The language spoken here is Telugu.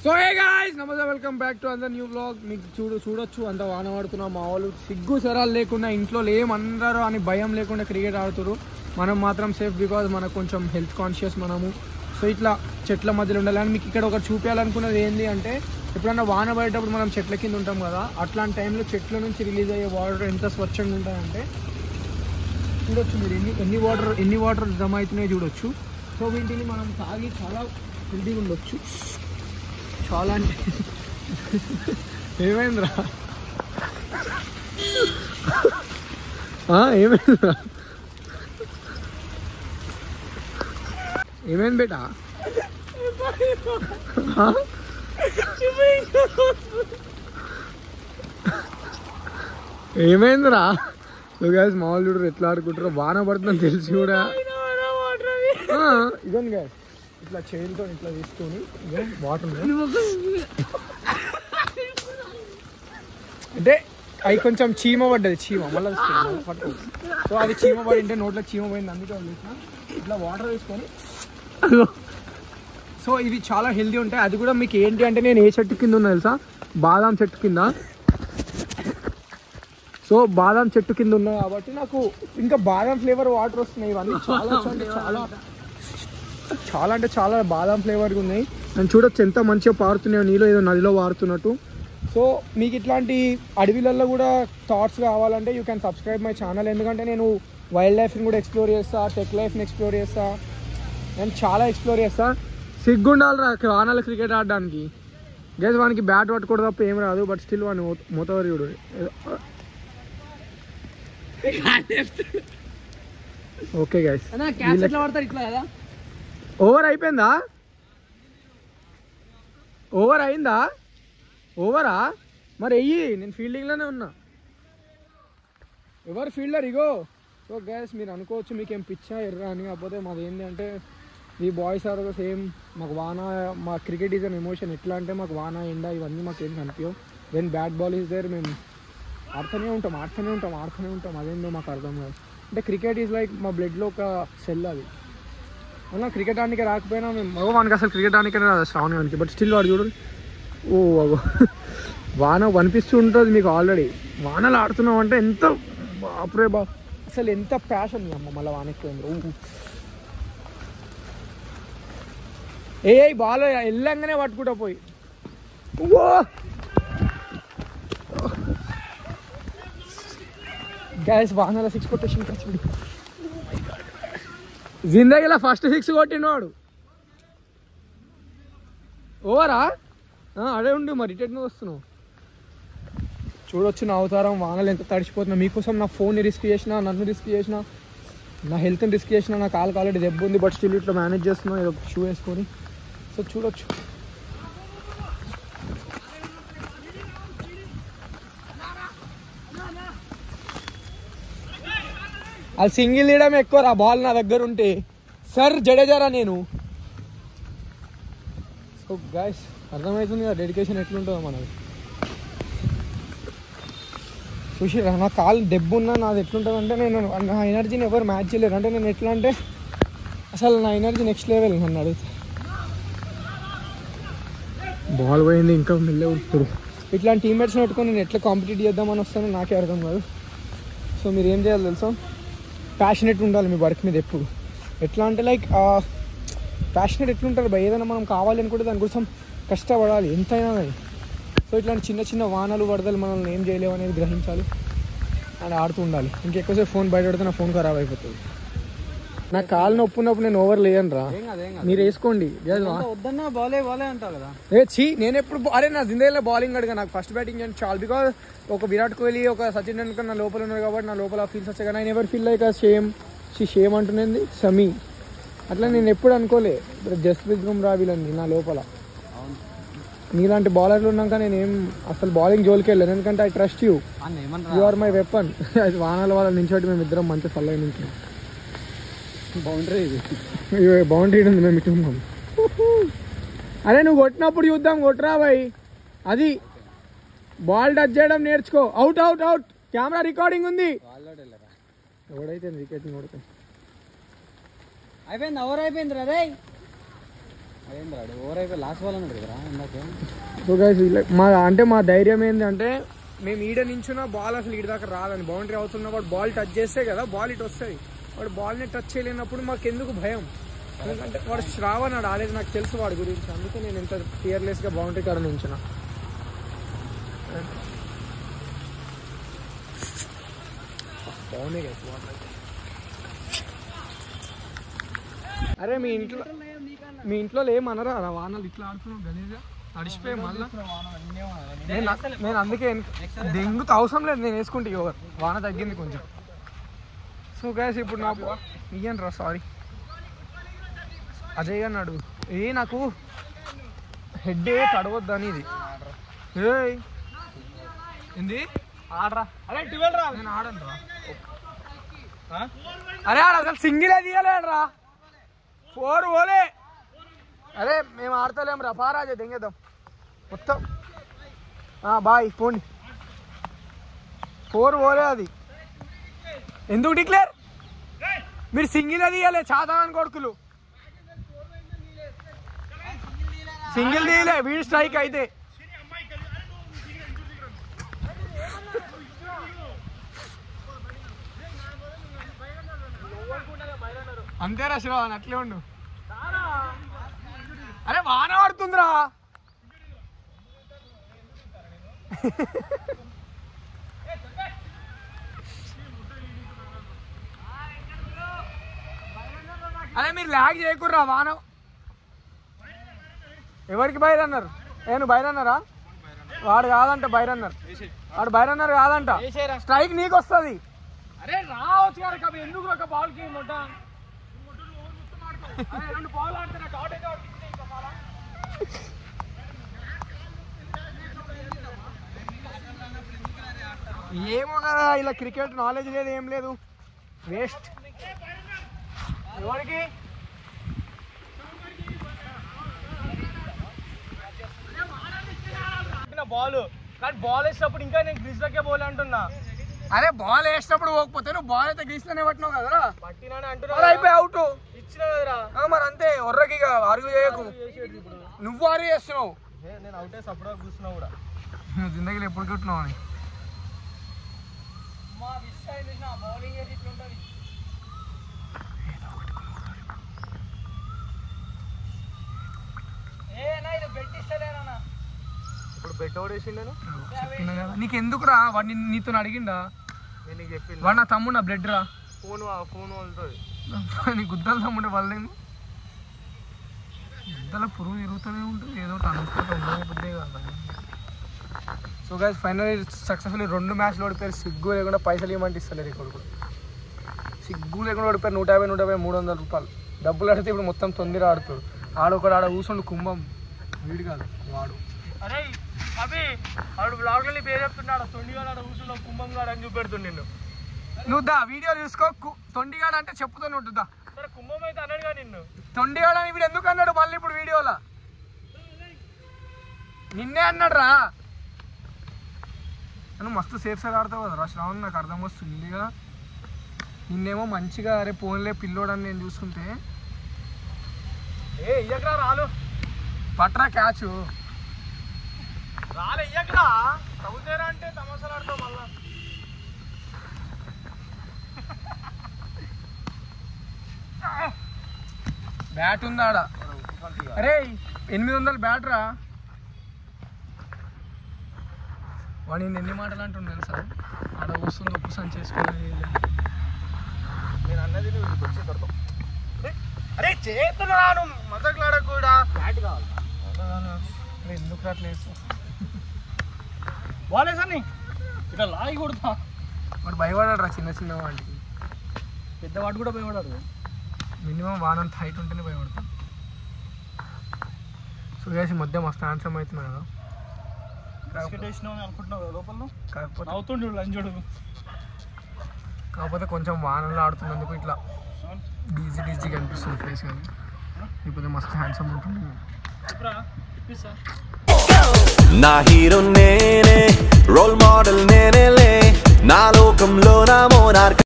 సో హే గాయ్స్, నమస్తే, welcome back to another new blog. మీకు చూడొచ్చు అంత వాన పడుతున్నాం. మా వాళ్ళు సిగ్గు సరాలు లేకుండా ఇంట్లో ఏమన్నారు అని భయం లేకుండా క్రికెట్ ఆడుతున్నారు. మనం మాత్రం సేఫ్, బికాజ్ మనకు కొంచెం హెల్త్ కాన్షియస్ మనము. సో ఇట్లా చెట్ల మధ్యలో ఉండాలి. అని మీకు ఇక్కడ ఒకటి చూపించాలనుకున్నది ఏంటి అంటే, ఎప్పుడన్నా వాన పడేటప్పుడు మనం చెట్ల కింద ఉంటాం కదా, అట్లాంటి టైంలో చెట్ల నుంచి రిలీజ్ అయ్యే వాటర్ ఎంత స్వచ్ఛంగా ఉంటాయంటే చూడొచ్చు. మీరు ఎన్ని వాటర్ జమ అవుతున్నాయో చూడొచ్చు. సో వీటిని మనం తాగి చాలా హెల్తీగా ఉండొచ్చు. చాలా అంటే ఏమైందిరా ఏమైందిరా ఏమైంది బేటా? ఏమైందిరా? గాయస్ మామూలు చూడరు ఎట్లా ఆడుకుంటారో. వాన పడుతుందని తెలిసి కూడా ఇదని గాయస్ ఇట్లా చేతితో ఇట్లా తీసుకొని వాటర్ అంటే అవి కొంచెం చీమ పడ్డది. చీమ మళ్ళీ పట్టు. సో అది చీమ పడి అంటే నోట్లో చీమ పోయింది, అందుకే ఇట్లా వాటర్ వేసుకొని. సో ఇవి చాలా హెల్తీ ఉంటాయి. అది కూడా మీకు ఏంటి అంటే, నేను ఏ చెట్టు కింద ఉన్నా తెలుసా? బాదాం చెట్టు కింద. సో బాదాం చెట్టు కింద ఉన్నాయి కాబట్టి నాకు ఇంకా బాదాం ఫ్లేవర్ వాటర్ వస్తున్నాయి. ఇవన్నీ చాలా అంటే చాలా బాదాం ఫ్లేవర్గా ఉన్నాయి. నేను చూడొచ్చు ఎంత మంచిగా పారుతున్నాయో నీళ్ళు, ఏదో నదిలో పారుతున్నట్టు. సో మీకు ఇట్లాంటి అడవిలలో కూడా థాట్స్ కావాలంటే you can subscribe my channel. ఎందుకంటే నేను వైల్డ్ లైఫ్ని కూడా ఎక్స్ప్లోర్ చేస్తా, టెక్ లైఫ్ని ఎక్స్ప్లోర్ చేస్తా, నేను చాలా ఎక్స్ప్లోర్ చేస్తా. సిగ్గుండాలిరా వానాల క్రికెట్ ఆడడానికి. గైస్ వానికి బ్యాట్ పట్టుకోవడం తప్ప ఏం రాదు, బట్ స్టిల్ వాడిని మొత్తవరి చూడు. ఓకే గైస్, ఓవర్ అయిపోయిందా? ఓవర్ అయిందా? ఓవరా? మరి అయ్యి నేను ఫీల్డింగ్లోనే ఉన్నా. ఎవరు ఫీల్డర్? ఇగో. సో గైస్ మీరు అనుకోవచ్చు మీకేం పిచ్చా ఎర్రా అని. కాకపోతే మాది ఏంటి అంటే, ఈ బాయ్స్ ఆర్ సేమ్. మాకు వాన, మా క్రికెట్ ఈజ్ అన్ ఎమోషన్. ఎట్లా అంటే మాకు వాన ఎండ ఇవన్నీ మాకు ఏం కనిపించవు. When bat ball is there మేము ఆడుతూనే ఉంటాం. అదేందో మాకు అర్థం కాదు. అంటే క్రికెట్ ఈజ్ లైక్ మా బ్లడ్లో ఒక సెల్. అది అలా క్రికెట్ ఆడడానికి రాకపోయినా మేము మనకి అసలు క్రికెట్ ఆడడానికైనా రాదు శ్రావణి వానికి. బట్ స్టిల్ వాడు చూడండి, ఓ వాన కనిపిస్తూ ఉంటుంది మీకు ఆల్రెడీ. వానలు ఆడుతున్నాం అంటే ఎంత బాపురే బా, అసలు ఎంత ప్యాషన్ అమ్మ. మళ్ళీ వానెక్కింది. ఏ బాల్ వెళ్ళంగానే పట్టుకుంటా పోయి. ఓ గ్యాస్ వాహనాల 6 కొట్టేసి చూడు. జిందగీలో ఫస్ట్ 6 కొట్టినవాడు. ఓవరా? అడే ఉండు మరి, రిటర్న్ వస్తున్నావు. చూడొచ్చు నా అవతారం. వానలు ఎంత తడిచిపోతున్నా. మీకోసం నా ఫోన్ని రిస్క్ చేసిన, నన్ను రిస్క్ చేసిన, నా హెల్త్ని రిస్క్ చేసిన. నా కాలుకి ఆల్రెడీ దెబ్బ ఉంది, బట్ స్టిల్ ఇట్లా మేనేజ్ చేస్తున్నా ఏదో షూ వేసుకొని. సో చూడొచ్చు. అది సింగిల్ తీయడం ఎక్కువ రా, బాల్ నా దగ్గర ఉంటే. సార్ జడేజారా నేను. సో గైస్ అర్థమవుతుంది కదా డెడికేషన్ ఎట్లుంటుందో మనది. చూసిరా నా కాలు దెబ్బ ఉన్నా నాది ఎట్లుంటుంది అంటే, నేను నా ఎనర్జీని ఎవరు మ్యాచ్ చేయలేరు. అంటే నేను ఎట్లా అంటే అసలు నా ఎనర్జీ నెక్స్ట్ లెవెల్. నన్ను అడిగితే బాల్ పోయింది ఇంకా మెల్లే ఉడుతుంది. ఇట్లాంటి టీమ్మేట్స్ని పెట్టుకొని నేను ఎట్లా కాంపిటీట్ చేద్దామని వస్తానో నాకే అర్థం కాదు. సో మీరు ఏం చేయాలి తెలుసా? ప్యాషనెట్ ఉండాలి మీ వర్క్ మీద ఎప్పుడు. ఎట్లా అంటే లైక్ ప్యాషనెట్ ఎట్లుంటారు భయ్, ఏదైనా మనం కావాలి అనుకుంటే దానికోసం కష్టపడాలి ఎంతైనా కానీ. సో ఇట్లాంటి చిన్న వానలు వరదలు మనల్ని ఏం చేయలేవు అనేది గ్రహించాలి అండ్ ఆడుతూ ఉండాలి. ఇంకెక్కువసేపు ఫోన్ బయట పెడితే నా ఫోన్ ఖరాబ్ అయిపోతుంది. నా కాలు నొప్పి ఉన్నప్పుడు నేను ఓవర్ లేయను రా, మీరు వేసుకోండి. నేను ఎప్పుడు అరే నా జిందగీలో బౌలింగ్ అడిగా. నాకు ఫస్ట్ బ్యాటింగ్ అంటే చాలు. బికాజ్ ఒక విరాట్ కోహ్లీ, ఒక సచిన్ టెండూల్కర్ నా లోపల ఉన్నారు కాబట్టి నా లోపల ఫీల్స్ వచ్చాయి. కానీ ఎవరు ఫీల్ లైక్ షేమ్ అంటున్నది షమీ. అట్లా నేను ఎప్పుడు అనుకోలే. జస్ప్రీత్ బుమ్రా వీళ్ళని నా లోపల. నీలాంటి బౌలర్లు ఉన్నాక నేను ఏం అసలు బౌలింగ్ జోలికి వెళ్ళాను. ఎందుకంటే I trust you, you are my weapon. అది వానాల వాళ్ళ నుంచి మేము ఇద్దరం మంచి సల్లై నుంచి బౌండరీ ఉంది. మేము ఇటు ఉన్నాం. అరే నువ్వు కొట్టినప్పుడు చూద్దాం, కొట్టరా బాయ్. అది బాల్ టచ్ చేయడం నేర్చుకో. అవుట్. కెమెరా రికార్డింగ్ ఉంది. ఎవడైతే వికెట్ కొడతాయి. అయిపోయింది, ఓవర్ అయిపోయింది రే. సో గైస్ మా ధైర్యం ఏంటంటే మేము ఈడ నించున్న బాల్ అసలు ఈడ దాకా రాదని బౌండరీ అవుతున్న వాడు బాల్ టచ్ చేస్తే కదా బాల్ ఇటు వస్తుంది వాడు బాల్ని టచ్ చేయలేనప్పుడు మాకు ఎందుకు భయం ఎందుకంటే వాడు శ్రావణ్ ఆడు ఆడేది నాకు తెలుసు వాడి గురించి అందుకే నేను ఎంత ఫియర్లెస్గా బౌండరీ కాడ నించున్నా బాగున్నాయి గైస్ అరే మీ ఇంట్లో ఏమనరా వానలు ఇట్లా ఆడుతున్నావు గలీజ్గా తడిసిపోయి మళ్ళీ నేను అందుకే దెంగుతో అవసరం లేదు నేను వేసుకుంటే ఓవర్ వాన తగ్గింది కొంచెం సో గైస్ ఇప్పుడు నాకు ఇయ్యండి రా సారీ అజయ్ గారిని అడుగు నాకు హెడ్ తడవద్దని ఇది ఏంది ఆడరా అరే 12 రా నేను ఆడను రా అరే ఆడ అసలు సింగిలే తీయలేడు రా 4 ఓలే అరే మేము ఆడతలేం రా పారాజే దెంగేద్దాం మొత్తం బాయ్ పోండి 4 ఓలే అది ఎందుకు డిక్లేర్ మీరు సింగిలే తీయాలి చాదాని కొడుకులు సింగిల్ తీయలే వీడు స్ట్రైక్ అయితే అంతేరా శ్రవణ్ అట్లే ఉండు అరే వాన పడుతుందిరా అరే మీరు ల్యాగ్ చేయకుర్రా వాన ఎవరికి బయరన్నారు నువ్వు బయరన్నారా వాడు కాదంట బయరన్నారు వాడు బయరన్నారు కాదంట స్ట్రైక్ నీకు వస్తుంది అరే రావచ్చు కదా కవి ఎందుకు ఒక బాల్కి మొట్ట 2 బాల్ ఆడుతున్నా ఏమో కదా ఇలా క్రికెట్ నాలెడ్జ్ లేదు ఏం లేదు వేస్ట్ ఎవరికి బాల్ కానీ బాల్ వేసినప్పుడు ఇంకా నేను గ్రీజ్లోకే పోలే అంటున్నా అరే బాల్ వేసినప్పుడు పోకపోతే నువ్వు బాల్ అయితే గ్రీజ్లోనే పట్టినావు కదరా పట్టినా అంటున్నా అయిపోయి అవుట్ ఇచ్చినా కదరా మరి అంతే ఒర్రకి అరుగు చేయకు నువ్వు అరుగు చేస్తున్నావు నేను అవుట్ వేసి అప్పుడు కూర్చున్నావు కూడా నువ్వు జిందగీలో ఎప్పుడు కొట్టినావు అని బౌలింగ్ చేసి ఇట్లుంటుంది ఇప్పుడు బెట్ ఓడేసిండను చెప్పినా కదా నీకు ఎందుకురా వాడు నీతో అడిగిండా నేను నీకు చెప్పింది వాడు నా తమ్ముడు నా బ్లడ్ రా ఫోన్ వదులుతుంది నీ గుద్దల తమ్ముడు వాళ్ళేమో గుద్దల పురుగు తిరుగుతూనే ఉంటుంది ఏదో ఒకటి అనుకుంటే కదా సో గైస్ ఫైనల్లీ సక్సెస్ఫుల్లీ 2 మ్యాచ్లు ఓడిపోయారు సిగ్గు లేకుండా పైసలు ఇవ్వమంటే ఇస్తలేరు ఈ కొడుకు సిగ్గు లేకుండా ఓడిపోయారు 150 300 రూపాయలు డబ్బులు అడిగితే ఇప్పుడు మొత్తం తొందరగా ఆడుతాడు ఆడొకడు ఆడ కూర్చోండు కుంభం వీడు కాదు వాడు అరే అవి ఆడు బ్లాగ్లో పేరు చెప్తున్నాడు తొండిగాడు ఆడ కూర్చున్నావు కుంభం గాడు అని చూపెడుతుంది నిన్ను నువ్వు దా వీడియో చూసుకో తొండిగాడు అంటే చెప్పుతాను ఉంటుందా సరే కుంభం అయితే అన్నాడుగా నిన్ను తొండిగాడు అని వీడు ఎందుకు అన్నాడు మళ్ళీ ఇప్పుడు వీడియోలో నిన్నే అన్నాడు రా నువ్వు మస్తు సేఫ్గా ఆడతావు కదా శ్రావణ్ నాకు అర్థం వస్తుందిగా నిన్నేమో మంచిగా అరే ఫోన్లే పిల్లోడని నేను చూసుకుంటే ఇయ్యకరా రాలు పట్రా క్యాచ్ రాలే ఇయ్యకరా చదువుతారా అంటే తమాసాలు ఆడతావు మళ్ళా బ్యాట్ ఉందా ఆడ అరే 800 బ్యాట్ రా వాడు నేను ఎన్ని మాటలు అంటుండే తెలుసా ఆడ వస్తుంది ఉప్పు సంచి చేసుకుని నేను అన్నది నువ్వు వచ్చి దొరకవు అరే చేతులు రాను మదకులాడ కూడా బ్యాట్ కావాలి ఎందుకు రాట్లేదు బాలేసని ఇట్లా లాగి కొడుతా వాడు భయపడాడు రా చిన్న వాటికి పెద్దవాడు కూడా భయపడాడు మినిమం వానంత హైట్ ఉంటేనే భయపడతాం సో వేసి మధ్య మస్తు ఆన్సర్ అవుతున్నాయి కదా అనుకుంటున్నావు లోపల కాకపోతే అవుతుండే లంజోడు కాకపోతే కొంచెం వానలు ఆడుతున్నందుకు ఇట్లా డీజీగా అనిపిస్తుంది ఫేస్ కానీ ఇప్పుడు మస్తు హ్యాండ్సమ్ ఉంటుంది నా హీరో నేనే రోల్ మోడల్ నేనేలే నా లోకంలో నా మోనార్క్